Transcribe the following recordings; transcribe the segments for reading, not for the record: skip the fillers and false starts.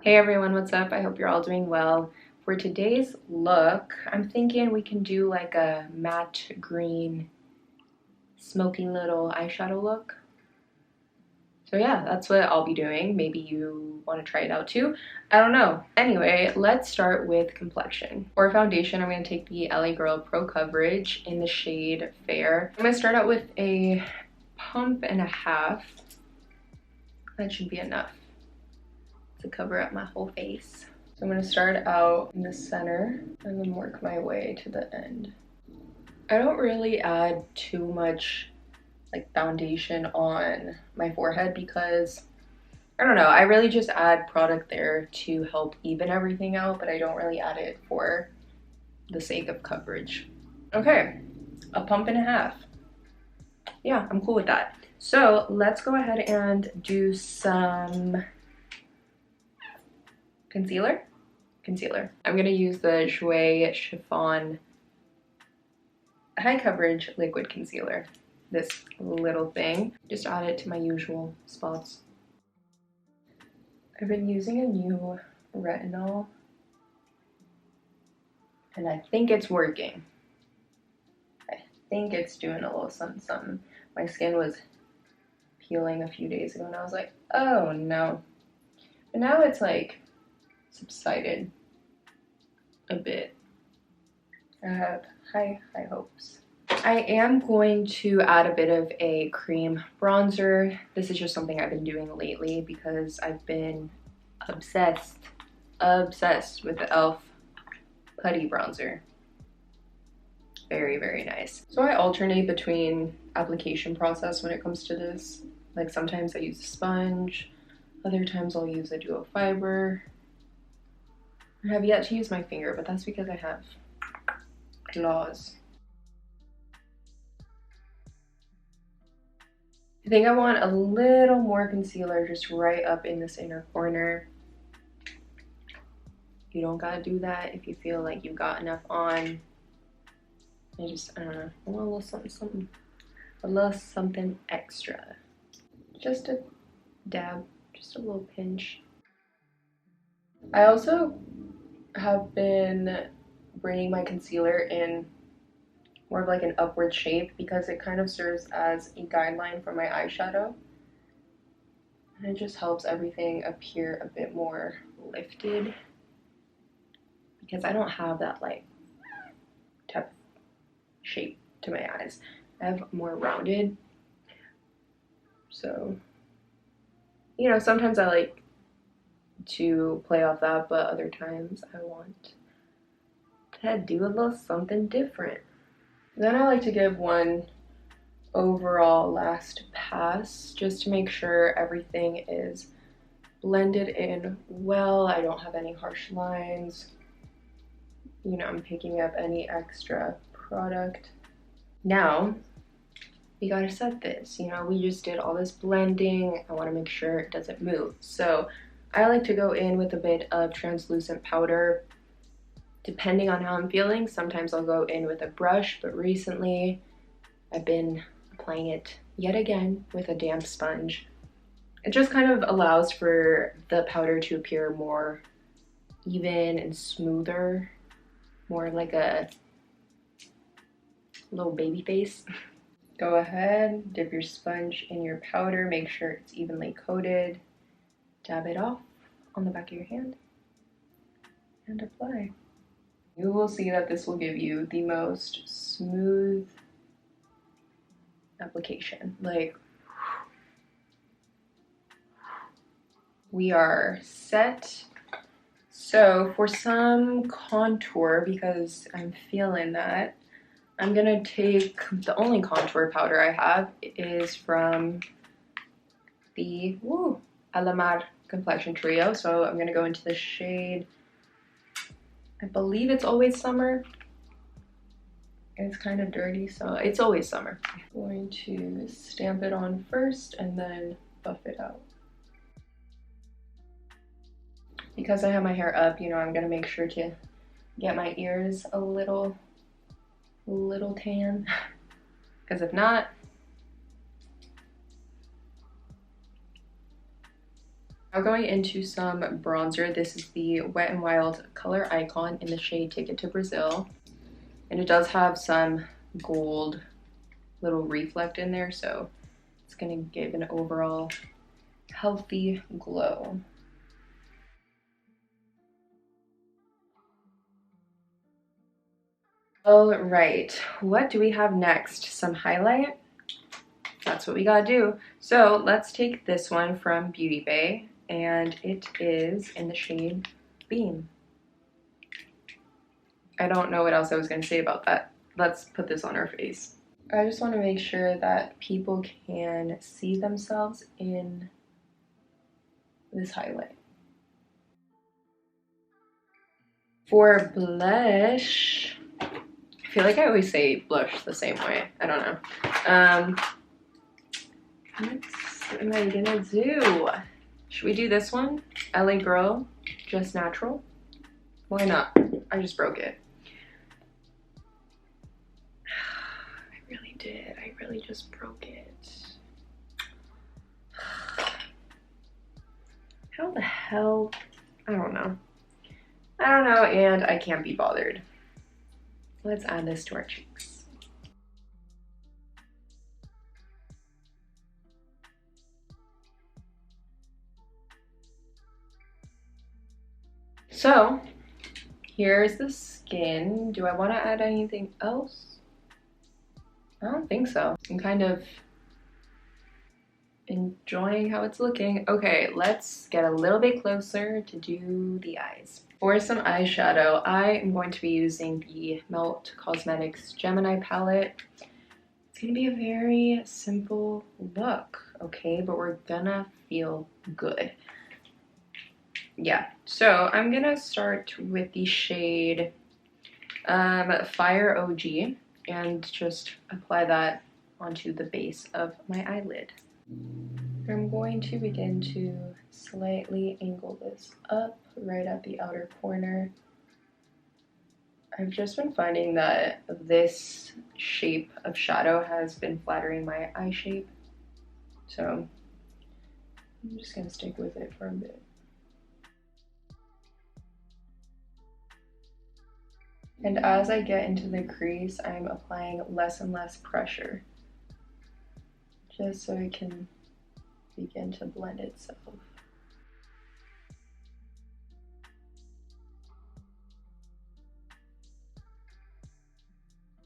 Hey everyone, what's up? I hope you're all doing well. For today's look, I'm thinking we can do like a matte green smoky little eyeshadow look. So yeah, that's what I'll be doing. Maybe you want to try it out too. I don't know. Anyway, let's start with complexion. For foundation, I'm going to take the LA Girl Pro Coverage in the shade Fair. I'm going to start out with a pump and a half. That should be enough to cover up my whole face. So I'm going to start out in the center and then work my way to the end. I don't really add too much like foundation on my forehead because I don't know, I really just add product there to help even everything out, but I don't really add it for the sake of coverage. Okay, a pump and a half. Yeah, I'm cool with that. So let's go ahead and do some concealer. I'm gonna use the JOUER Chiffon High Coverage Liquid Concealer. This little thing. Just add it to my usual spots. I've been using a new retinol and I think it's working. I think it's doing a little something. My skin was peeling a few days ago and I was like, oh no. But now it's like subsided a bit. I have high hopes. I am going to add a bit of a cream bronzer. This is just something I've been doing lately because I've been obsessed with the E.L.F. Putty bronzer. Very, very nice. So I alternate between application process when it comes to this. Like sometimes I use a sponge, other times I'll use a duo fiber. I have yet to use my finger, but that's because I have claws. I think I want a little more concealer just right up in this inner corner. You don't gotta do that if you feel like you've got enough on. I don't know, I want a little something, a little something extra. Just a dab, just a little pinch. I also have been bringing my concealer in more of like an upward shape because it kind of serves as a guideline for my eyeshadow. And it just helps everything appear a bit more lifted because I don't have that like type of shape to my eyes. I have more rounded. So, you know, sometimes I like to play off that, but other times I want to do a little something different. Then I like to give one overall last pass just to make sure everything is blended in well. I don't have any harsh lines. You know, I'm picking up any extra product. Now, we gotta set this. You know, we just did all this blending. I wanna make sure it doesn't move. So I like to go in with a bit of translucent powder. Depending on how I'm feeling, sometimes I'll go in with a brush, but recently I've been applying it yet again with a damp sponge. It just kind of allows for the powder to appear more even and smoother, more like a little baby face. Go ahead, dip your sponge in your powder, make sure it's evenly coated, dab it off on the back of your hand, and apply. You will see that this will give you the most smooth application. Like, we are set. So for some contour, because I'm feeling that, I'm gonna take the only contour powder I have is from the ALAMAR Complexion Trio. So I'm gonna go into the shade, I believe it's Always Summer. It's kind of dirty, so it's Always Summer. I'm going to stamp it on first and then buff it out. Because I have my hair up, you know, I'm gonna make sure to get my ears a little tan. Because if not, Now going into some bronzer. This is the Wet n Wild Color Icon in the shade Take It to Brazil. And it does have some gold little reflect in there, so it's gonna give an overall healthy glow. All right, what do we have next? Some highlight? That's what we gotta do. So let's take this one from Beauty Bay, and it is in the shade Beam. I don't know what else I was gonna say about that. Let's put this on our face. I just want to make sure that people can see themselves in this highlight. For blush, I feel like I always say blush the same way. I don't know. What am I gonna do? Should we do this one? LA Girl, Just Natural? Why not? I just broke it. I really did. I really just broke it. How the hell? I don't know. I don't know, and I can't be bothered. Let's add this to our cheeks. So, here's the skin. Do I want to add anything else? I don't think so. I'm kind of enjoying how it's looking. Okay, let's get a little bit closer to do the eyes. For some eyeshadow, I am going to be using the Melt Cosmetics Gemini palette. It's gonna be a very simple look, okay? But we're gonna feel good. Yeah, so I'm gonna start with the shade Fire OG and just apply that onto the base of my eyelid. I'm going to begin to slightly angle this up right at the outer corner. I've just been finding that this shape of shadow has been flattering my eye shape, so I'm just gonna stick with it for a bit. And as I get into the crease, I'm applying less and less pressure, just so it can begin to blend itself.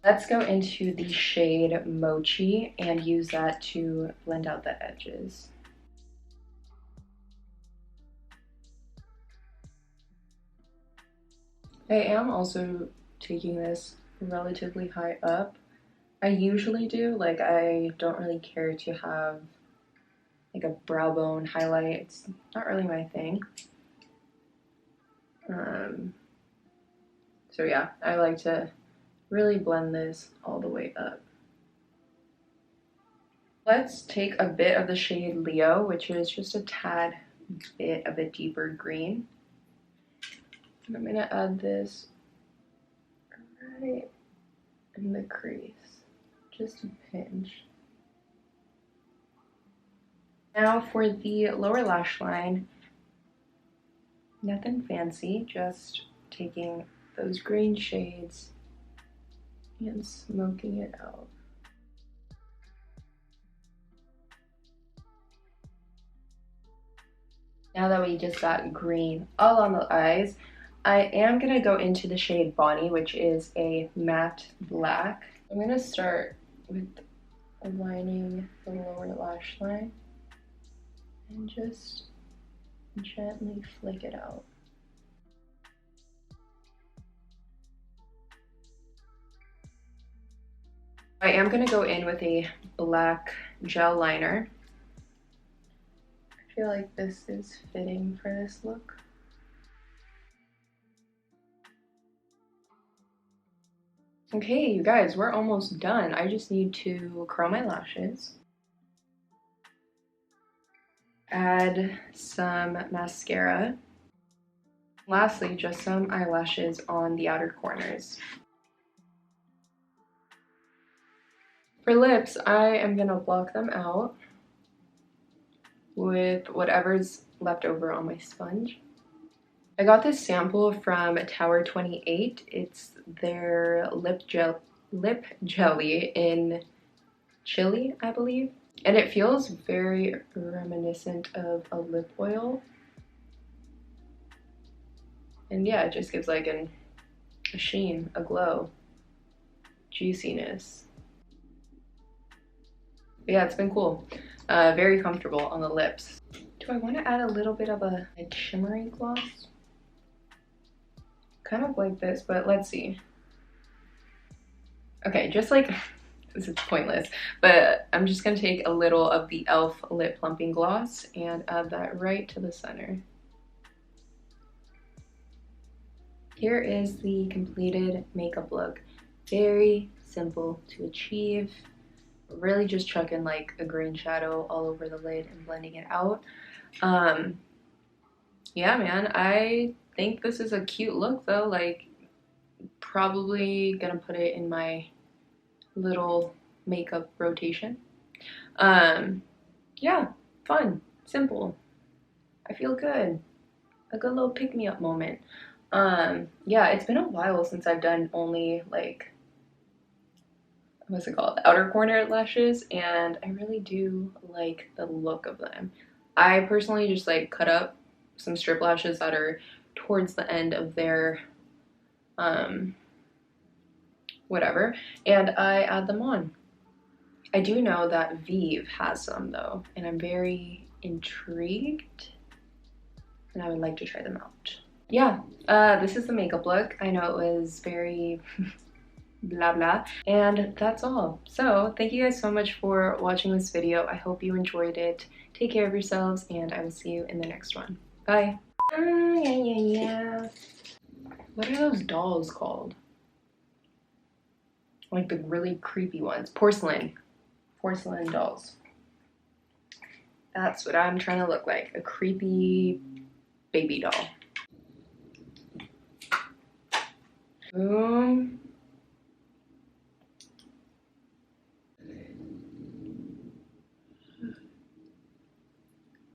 Let's go into the shade Mochi and use that to blend out the edges. I am also taking this relatively high up. I usually do, like I don't really care to have like a brow bone highlight. It's not really my thing. So yeah, I like to really blend this all the way up. Let's take a bit of the shade Leo, which is just a tad bit of a deeper green. And I'm gonna add this right in the crease, just a pinch. Now for the lower lash line, nothing fancy, just taking those green shades and smoking it out. Now that we just got green all on the eyes, I am gonna go into the shade Bonnie, which is a matte black. I'm gonna start with aligning the lower lash line and just gently flick it out. I am gonna go in with a black gel liner. I feel like this is fitting for this look. Okay, you guys, we're almost done. I just need to curl my lashes. Add some mascara. Lastly, just some eyelashes on the outer corners. For lips, I am gonna block them out with whatever's left over on my sponge. I got this sample from Tower 28. It's their lip jelly in chili, I believe. And it feels very reminiscent of a lip oil. And yeah, it just gives like a sheen, a glow, juiciness. But yeah, it's been cool. Very comfortable on the lips. Do I want to add a little bit of a shimmery gloss? Kind of like this, but let's see. Okay, just like, this is pointless, but I'm just gonna take a little of the E.L.F. Lip Plumping Gloss and add that right to the center. Here is the completed makeup look. Very simple to achieve. Really just chucking like a green shadow all over the lid and blending it out. Yeah, man, I think this is a cute look though. Like, probably gonna put it in my little makeup rotation. Yeah, fun, simple. I feel good. A good little pick-me-up moment. Yeah, it's been a while since I've done only like, what's it called, outer corner lashes, and I really do like the look of them. I personally just like cut up some strip lashes that are towards the end of their whatever, and I add them on. I do know that Vive has some though, and I'm very intrigued, and I would like to try them out. Yeah, this is the makeup look. I know it was very blah blah, and that's all. So thank you guys so much for watching this video. I hope you enjoyed it. Take care of yourselves, and I will see you in the next one. Bye. Yeah. What are those dolls called? Like the really creepy ones. Porcelain dolls. That's what I'm trying to look like. A creepy baby doll. Boom.